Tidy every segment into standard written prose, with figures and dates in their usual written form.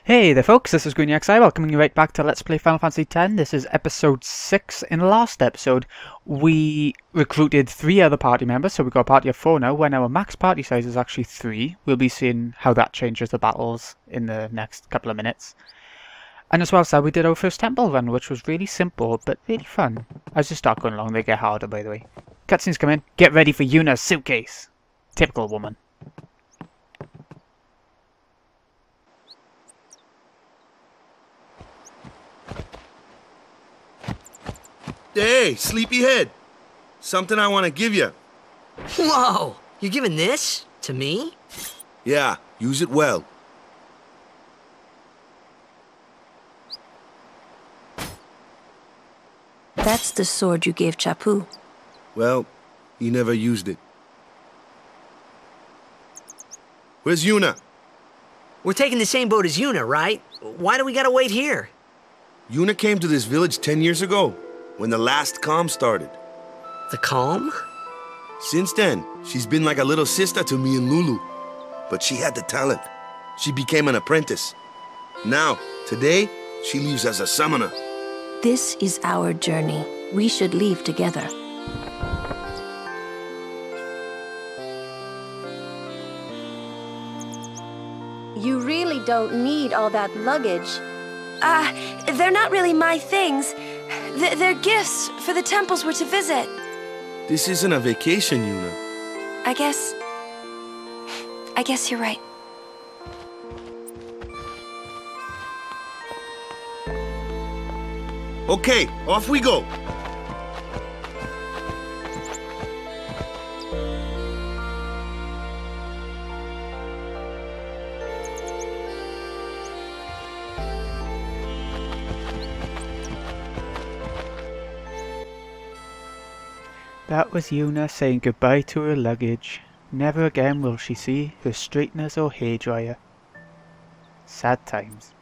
Hey there folks, this is GreenXI, welcoming you right back to Let's Play Final Fantasy X. This is episode 6. In the last episode, we recruited 3 other party members, so we've got a party of 4 now, when our max party size is actually 3. We'll be seeing how that changes the battles in the next couple of minutes. And as well, so we did our first temple run, which was really simple, but really fun. As you start going along, they get harder, by the way. Cutscenes come in. Get ready for Yuna's suitcase. Typical woman. Hey, sleepyhead. Something I want to give you. Whoa! You're giving this? To me? Yeah, use it well. That's the sword you gave Chapu. Well, he never used it. Where's Yuna? We're taking the same boat as Yuna, right? Why do we gotta wait here? Yuna came to this village 10 years ago, when the last calm started. The calm? Since then, she's been like a little sister to me and Lulu. But she had the talent. She became an apprentice. Now, today, she leaves as a summoner. This is our journey. We should leave together. You really don't need all that luggage. They're not really my things. They're gifts for the temples we're to visit. This isn't a vacation, Yuna. I guess you're right. Okay, off we go. That was Yuna saying goodbye to her luggage. Never again will she see her straighteners or hairdryer. Sad times.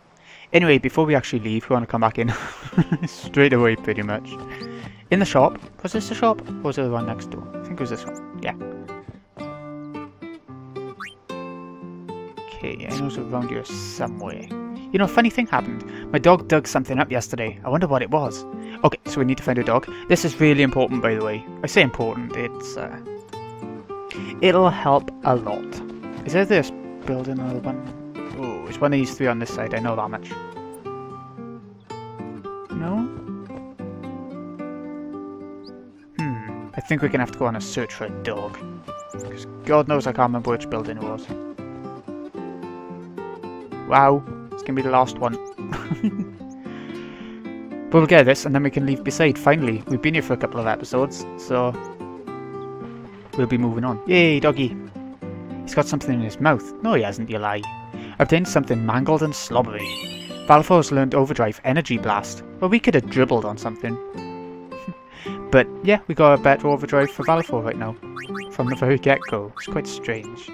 Anyway, before we actually leave, we want to come back in straight away, pretty much. In the shop. Was this the shop? Or was it the one next door? I think it was this one. Yeah. Okay, I know it's around here somewhere. You know, a funny thing happened. My dog dug something up yesterday. I wonder what it was. Okay, so we need to find a dog. This is really important, by the way. I say important, it'll help a lot. Is there this building another one? Oh, it's one of these 3 on this side, I know that much. No? I think we're gonna have to go on a search for a dog. Because God knows I can't remember which building it was. Wow, it's gonna be the last one. But we'll get this, and then we can leave Besaid, finally. We've been here for a couple of episodes, so we'll be moving on. Yay, doggy! He's got something in his mouth. No, he hasn't, you lie. Obtained something mangled and slobbery. Valefor's learned overdrive energy blast. Well, we could have dribbled on something. But yeah, we got a better overdrive for Valefor right now. From the very get-go. It's quite strange.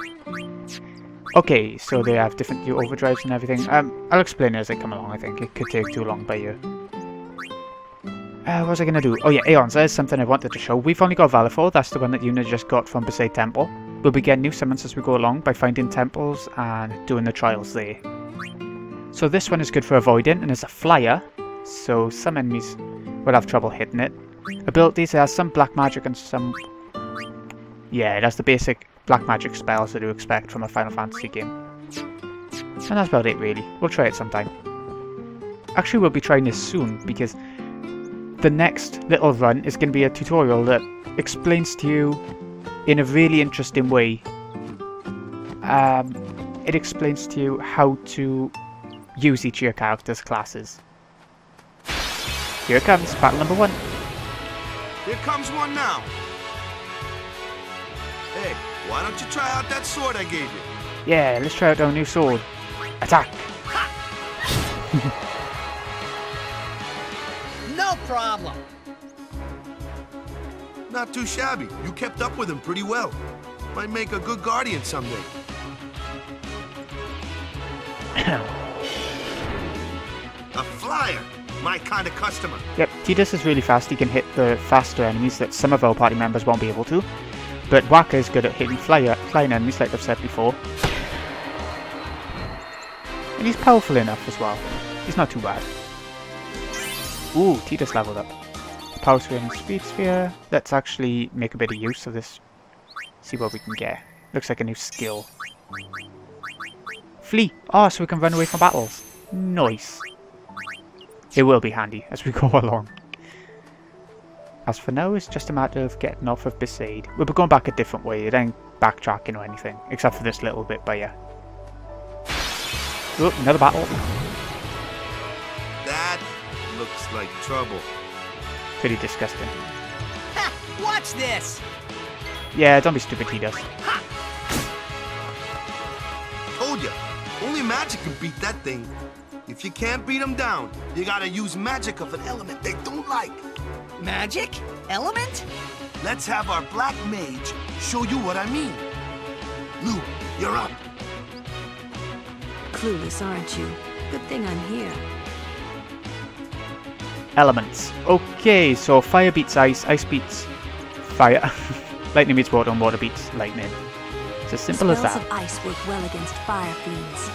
Okay, so they have different new overdrives and everything. I'll explain it as I come along, I think. It could take too long by you. What was I going to do? Oh yeah, Aeons, there's something I wanted to show. We've only got Valefor, that's the one that Yuna just got from Besaid Temple. We'll be getting new summons as we go along by finding temples and doing the trials there. So this one is good for avoiding, and it's a flyer, so some enemies will have trouble hitting it. Abilities, it has some black magic and some... Yeah, it has the basic black magic spells that you expect from a Final Fantasy game. And that's about it really. We'll try it sometime. Actually, we'll be trying this soon, because the next little run is going to be a tutorial that explains to you in a really interesting way. It explains to you how to use each of your character's classes. Here it comes, battle number 1. Here comes one now. Hey, why don't you try out that sword I gave you? Yeah, let's try out our new sword. Attack! No problem. Not too shabby. You kept up with him pretty well. Might make a good guardian someday. A flyer! My kind of customer. Yep, Tidus is really fast. He can hit the faster enemies that some of our party members won't be able to. But Waka is good at hitting flying enemies, like I've said before. And he's powerful enough as well. He's not too bad. Ooh, Tidus leveled up. Power Sphere and Speed Sphere. Let's actually make a bit of use of this. See what we can get. Looks like a new skill. Flee! Oh, so we can run away from battles. Nice. It will be handy as we go along. As for now, it's just a matter of getting off of Besaid. We'll be going back a different way. It ain't backtracking or anything. Except for this little bit by here. Oh, another battle. That looks like trouble. Pretty disgusting. Ha! Watch this! Yeah, don't be stupid, Tidus. Told ya, only magic can beat that thing. If you can't beat them down, you gotta use magic of an element they don't like. Magic? Element? Let's have our black mage show you what I mean. Lou, you're up. Clueless, aren't you? Good thing I'm here. Elements. Okay, so fire beats ice, ice beats fire. Lightning beats water, and water beats lightning. It's as simple as that. Spells of ice work well against fire fiends,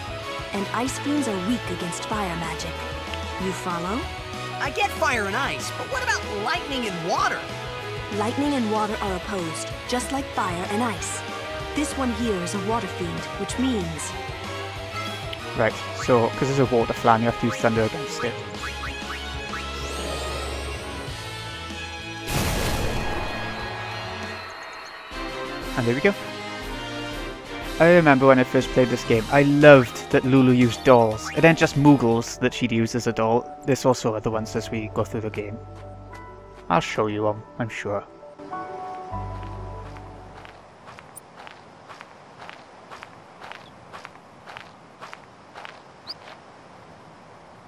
and ice fiends are weak against fire magic. You follow? I get fire and ice, but what about lightning and water? Lightning and water are opposed, just like fire and ice. This one here is a water fiend, which means... Right, so, because there's a water flan, you have to use thunder against it. And there we go. I remember when I first played this game, I loved that Lulu used dolls. It ain't just moogles that she'd use as a doll, there's also other ones as we go through the game. I'll show you them, I'm sure.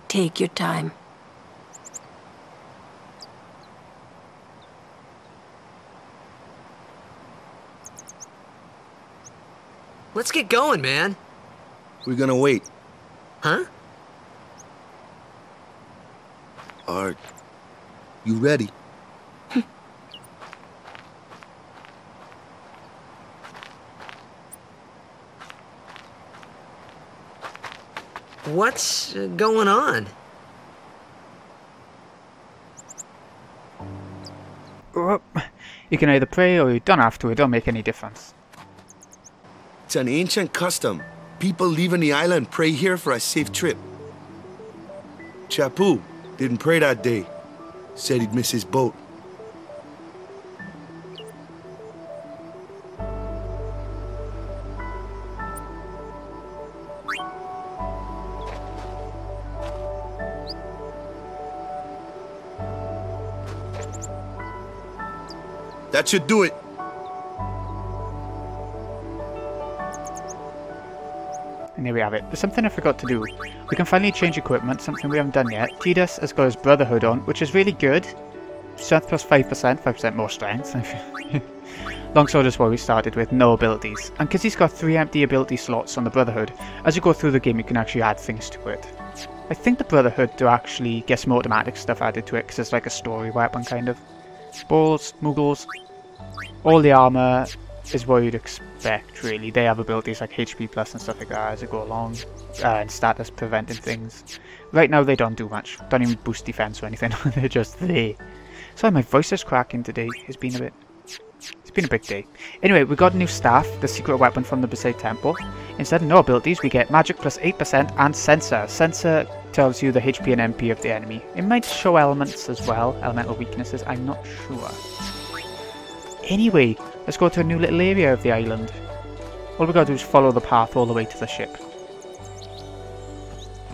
Take your time. Let's get going, man. We're gonna wait. Huh? Are you ready? What's going on? You can either pray or you don't have to, it don't make any difference. It's an ancient custom. People leaving the island pray here for a safe trip. Chapu didn't pray that day. Said he'd miss his boat. That should do it. And here we have it. There's something I forgot to do. We can finally change equipment, something we haven't done yet. Tidus has got his Brotherhood on, which is really good. Strength plus 5%, 5% more strength. Longsword is what we started with, no abilities. And because he's got 3 empty ability slots on the Brotherhood, as you go through the game you can actually add things to it. I think the Brotherhood do actually get some automatic stuff added to it, because it's like a story weapon kind of. Balls, moogles, all the armor is what you'd expect, really. They have abilities like HP plus and stuff like that as they go along, and status preventing things. Right now they don't do much, don't even boost defense or anything, they're just there. Sorry, my voice is cracking today, it's been a big day. Anyway, we got a new staff, the secret weapon from the Besaid Temple. Instead of no abilities, we get magic plus 8% and sensor. Sensor tells you the HP and MP of the enemy. It might show elements as well, elemental weaknesses, I'm not sure. Anyway, let's go to a new little area of the island. All we gotta do is follow the path all the way to the ship.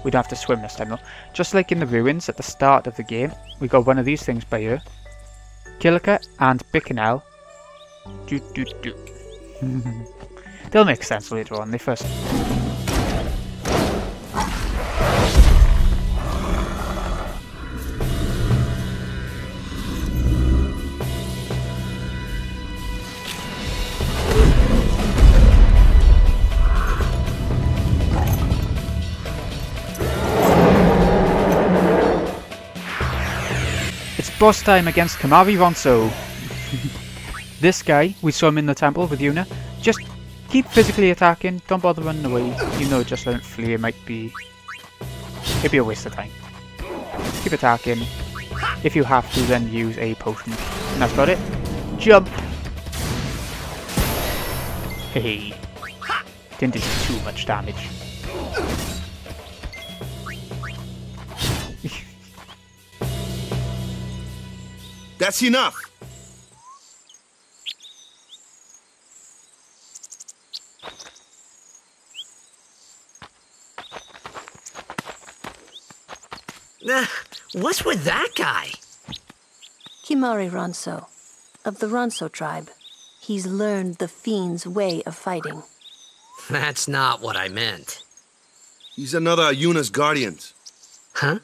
We don't have to swim this time though. Just like in the ruins at the start of the game, we got one of these things by here. Kilika and Bicanel. They'll make sense later on, they first... Boss time against Kamari Ronso. This guy, we saw him in the temple with Yuna. Just keep physically attacking, don't bother running away. You know, just let him flee, it might be It'd be a waste of time. Keep attacking. If you have to, then use a potion. And that's about it. Jump! Hey. Didn't do too much damage. That's enough! What's with that guy? Kimari Ronso, of the Ronso tribe. He's learned the fiend's way of fighting. That's not what I meant. He's another of Yuna's guardians. Huh?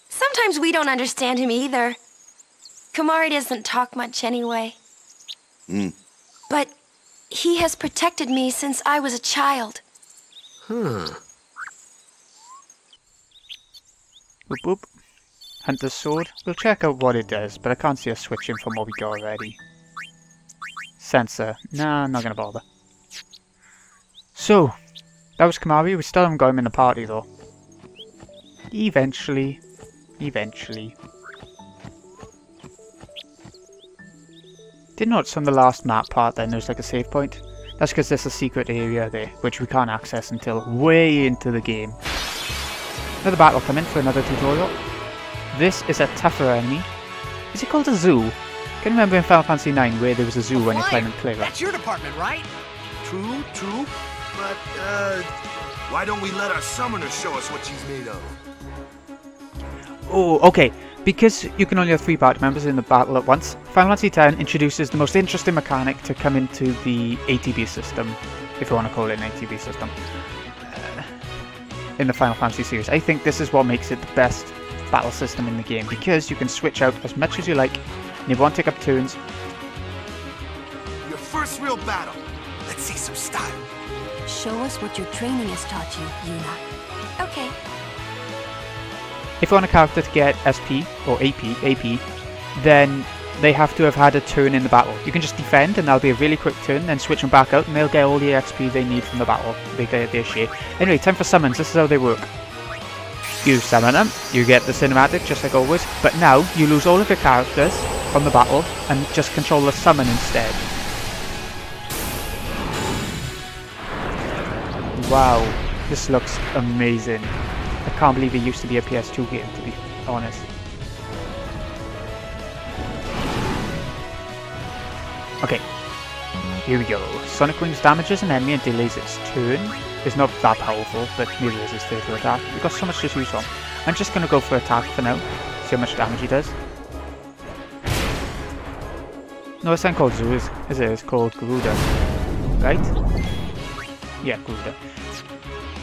Sometimes we don't understand him either. Kamari doesn't talk much anyway. But he has protected me since I was a child. Huh. Boop boop. Hunter's sword. We'll check out what it does, but I can't see us switching from what we got already. Sensor. Nah, I'm not gonna bother. So, that was Kamari. We still haven't got him in the party though. Eventually. Did notice on the last map part then there's like a save point. That's because there's a secret area there, which we can't access until way into the game. Another battle coming for another tutorial. This is a tougher enemy. Is it called a zoo? I can remember in Final Fantasy IX where there was a zoo when you climb and clear it. That's your department, right? True. But, why don't we let our summoner show us what she's made of? Oh, okay. Because you can only have 3 party members in the battle at once, Final Fantasy X introduces the most interesting mechanic to come into the ATB system, if you want to call it an ATB system, in the Final Fantasy series. I think this is what makes it the best battle system in the game, because you can switch out as much as you like, and you won't take up turns. Your first real battle. Let's see some style. Show us what your training has taught you, Yuna. Okay. If you want a character to get SP, or AP, then they have to have had a turn in the battle. You can just defend, and that'll be a really quick turn, then switch them back out, and they'll get all the XP they need from the battle. They get their share. Anyway, time for summons. This is how they work. You summon them, you get the cinematic just like always, but now you lose all of your characters from the battle, and just control the summon instead. Wow, this looks amazing. I can't believe it used to be a PS2 game, to be honest. Okay, here we go. Sonic Wings damages an enemy and delays its turn. It's not that powerful, but neither is his fatal attack. We've got so much to choose from. I'm just going to go for attack for now, see how much damage he does. No, it's not called Zoo, is it? It's called Garuda. Right? Yeah, Garuda.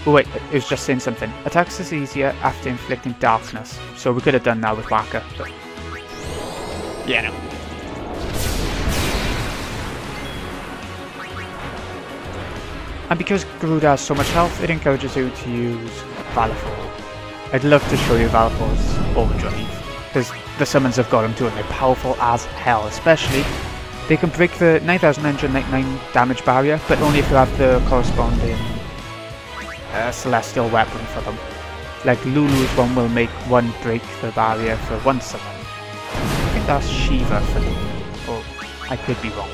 Oh wait, it was just saying something. Attacks is easier after inflicting darkness. So we could have done that with Waka, but... yeah, no. And because Garuda has so much health, it encourages you to use Valefor. I'd love to show you Valefor's overdrive, because the summons have got him to it. They're powerful as hell, especially they can break the 9999 damage barrier, but only if you have the corresponding celestial weapon for them. Like Lulu's one will make one break the barrier for one summon. I think that's Shiva for them. Oh, I could be wrong.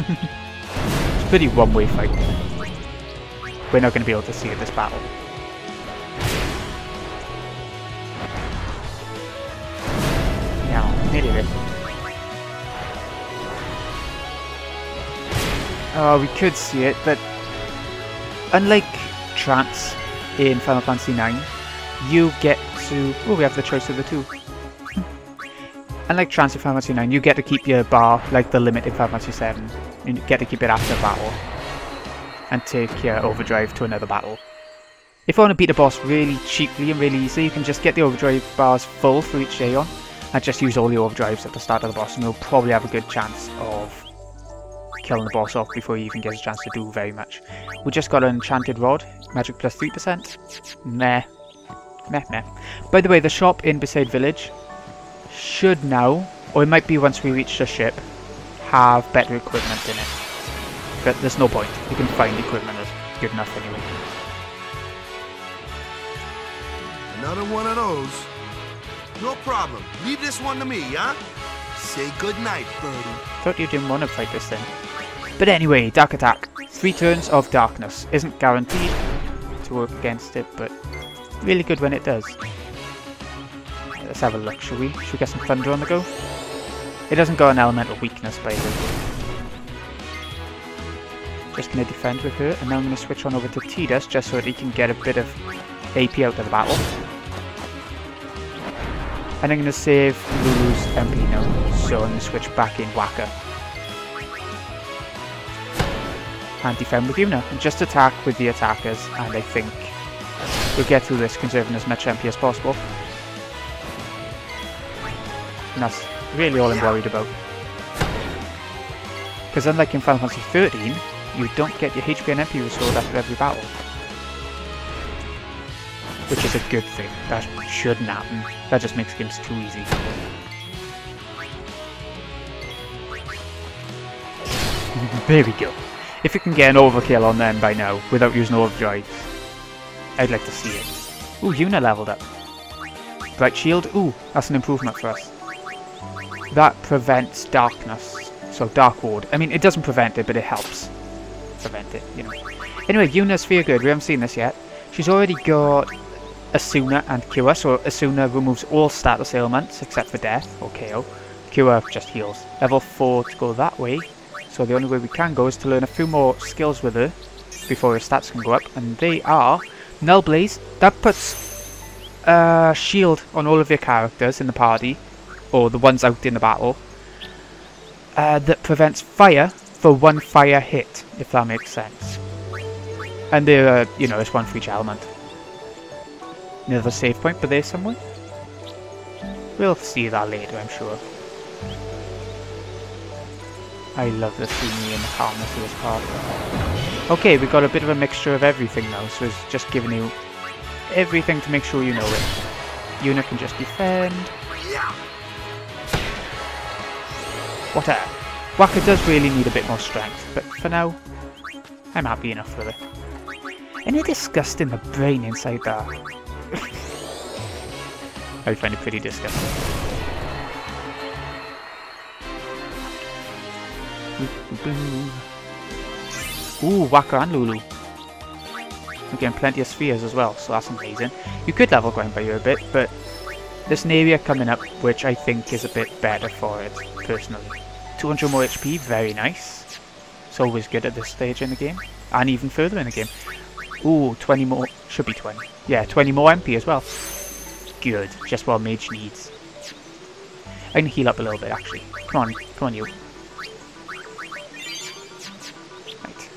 It's a pretty one-way fight. We're not going to be able to see it this battle. Now, nearly there. Oh, we could see it, but unlike Trance in Final Fantasy IX, you get to... oh, we have the choice of the two. Unlike Trance in Final Fantasy IX, you get to keep your bar like the limit in Final Fantasy VII. You get to keep it after battle. And take your overdrive to another battle. If you want to beat a boss really cheaply and really easily, you can just get the overdrive bars full for each Aeon, and just use all the overdrives at the start of the boss, and you'll probably have a good chance of killing the boss off before he even gets a chance to do very much. We just got an enchanted rod, magic plus 3%. Meh. Meh meh. By the way, the shop in Besaid Village should now, or it might be once we reach the ship, have better equipment in it. but there's no point. You can find equipment that's good enough anyway. Another one of those. No problem. Leave this one to me, huh? Say goodnight, birdie. Thought you didn't want to fight this thing. But anyway, Dark Attack. 3 turns of darkness. Isn't guaranteed to work against it, but really good when it does. Let's have a look, shall we? Should we get some thunder on the go? It doesn't got an elemental weakness, by the way. Just going to defend with her, and now I'm going to switch on over to Tidus, just so that he can get a bit of AP out of the battle. And I'm going to save Lulu's MP now, so I'm going to switch back in Waka. And defend with Yuna, and just attack with the attackers, and I think we'll get through this conserving as much MP as possible. And that's really all I'm worried about. Because unlike in Final Fantasy 13, you don't get your HP and MP restored after every battle. Which is a good thing. That shouldn't happen. That just makes games too easy. There we go. If you can get an overkill on them by now, without using overdrive, I'd like to see it. Ooh, Yuna leveled up. Bright Shield, ooh, that's an improvement for us. That prevents darkness. So Dark Ward. I mean, it doesn't prevent it, but it helps prevent it, you know. Anyway, Yuna's Fear Good. We haven't seen this yet. She's already got Asuna and Cure. So Asuna removes all status ailments except for death or KO. Cure just heals. Level 4 to go that way. So the only way we can go is to learn a few more skills with her before her stats can go up. And they are Null Blaze. That puts shield on all of your characters in the party, or the ones out in the battle. That prevents fire for 1 fire hit, if that makes sense. And they're, you know, it's 1 for each element. Another save point, but there's somewhere. We'll see that later, I'm sure. I love the scenery and the calmness of this part. Okay, we've got a bit of a mixture of everything now, so it's just giving you everything to make sure you know it. Yuna can just defend. What a... Waka does really need a bit more strength, but for now, I'm happy enough with it. And it's disgusting, the brain inside that. I find it pretty disgusting. Ooh, Waka and Lulu. We're getting plenty of spheres as well, so that's amazing. You could level grind by you a bit, but there's an area coming up which I think is a bit better for it, personally. 200 more HP, very nice. It's always good at this stage in the game, and even further in the game. Ooh, 20 more, should be 20. Yeah, 20 more MP as well. Good, just what Mage needs. I can heal up a little bit actually. Come on you. Right.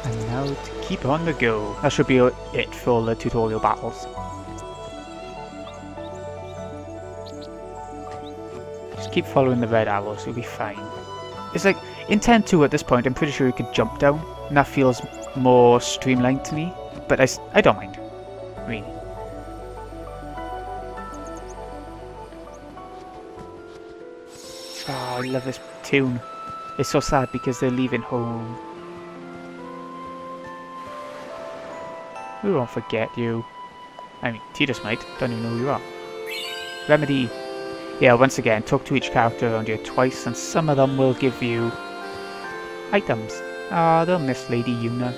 And now to keep on the go. That should be it for all the tutorial battles. Just keep following the red arrows, you'll be fine. It's like, in 10-2 at this point, I'm pretty sure you could jump down, and that feels more streamlined to me, but I don't mind, really. Oh, I love this tune. It's so sad because they're leaving home. We won't forget you. I mean, Tidus might, don't even know who you are. Remedy. Yeah, once again, talk to each character around you twice, and some of them will give you items. Ah, they'll miss Lady Yuna.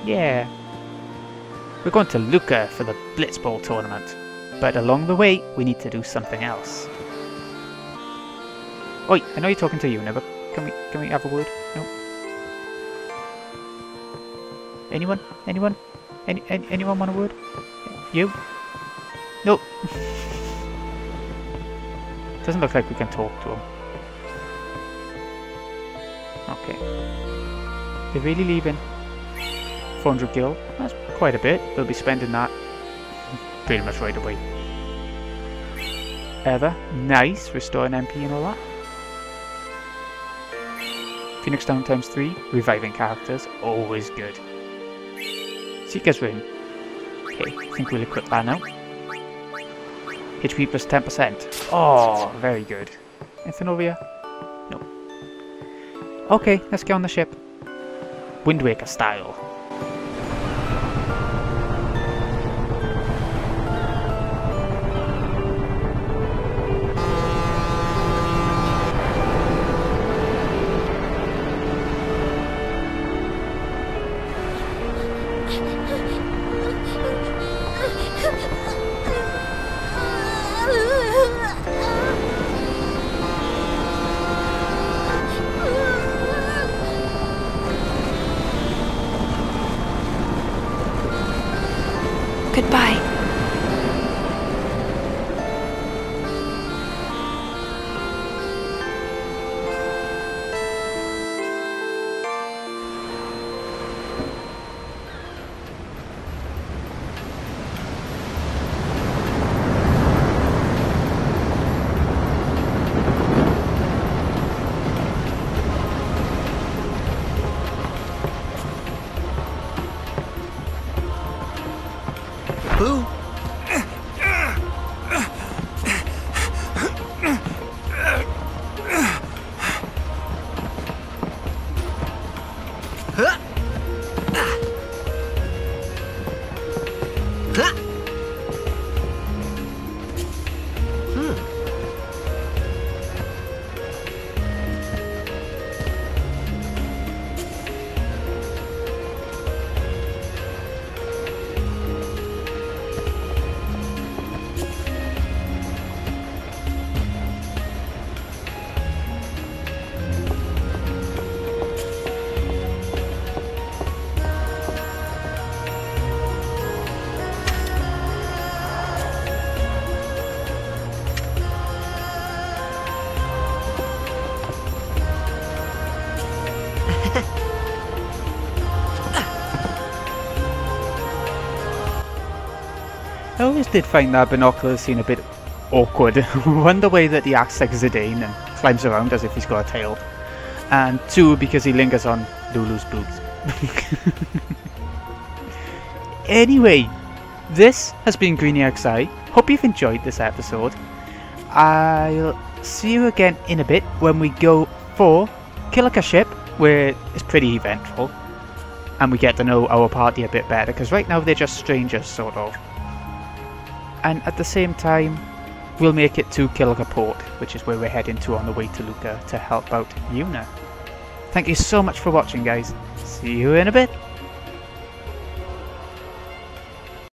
Yeah. We're going to Lucca for the Blitzball tournament, but along the way, we need to do something else. Oi, I know you're talking to Yuna, but can we have a word? No. Anyone? Anyone? Anyone want a word? You? No. Doesn't look like we can talk to him. Okay. They're really leaving. 400 gil. That's quite a bit. We'll be spending that pretty much right away. Ever. Nice. Restoring MP and all that. Phoenix down ×3. Reviving characters. Always good. Seeker's Ring. Okay, I think we'll equip that now. HP plus 10%. Oh, very good. Anything over here? No. Okay, let's get on the ship. Wind Waker style. Goodbye. Who? I always did find that binocular scene a bit awkward. One, the way that he acts like Zidane and climbs around as if he's got a tail. And two, because he lingers on Lulu's boobs. Anyway, this has been GreenyXI. Hope you've enjoyed this episode. I'll see you again in a bit when we go for Kilika Ship, where it's pretty eventful. And we get to know our party a bit better, because right now they're just strangers, sort of. And at the same time, we'll make it to Kilika Port, which is where we're heading to on the way to Luca to help out Yuna. Thank you so much for watching, guys. See you in a bit.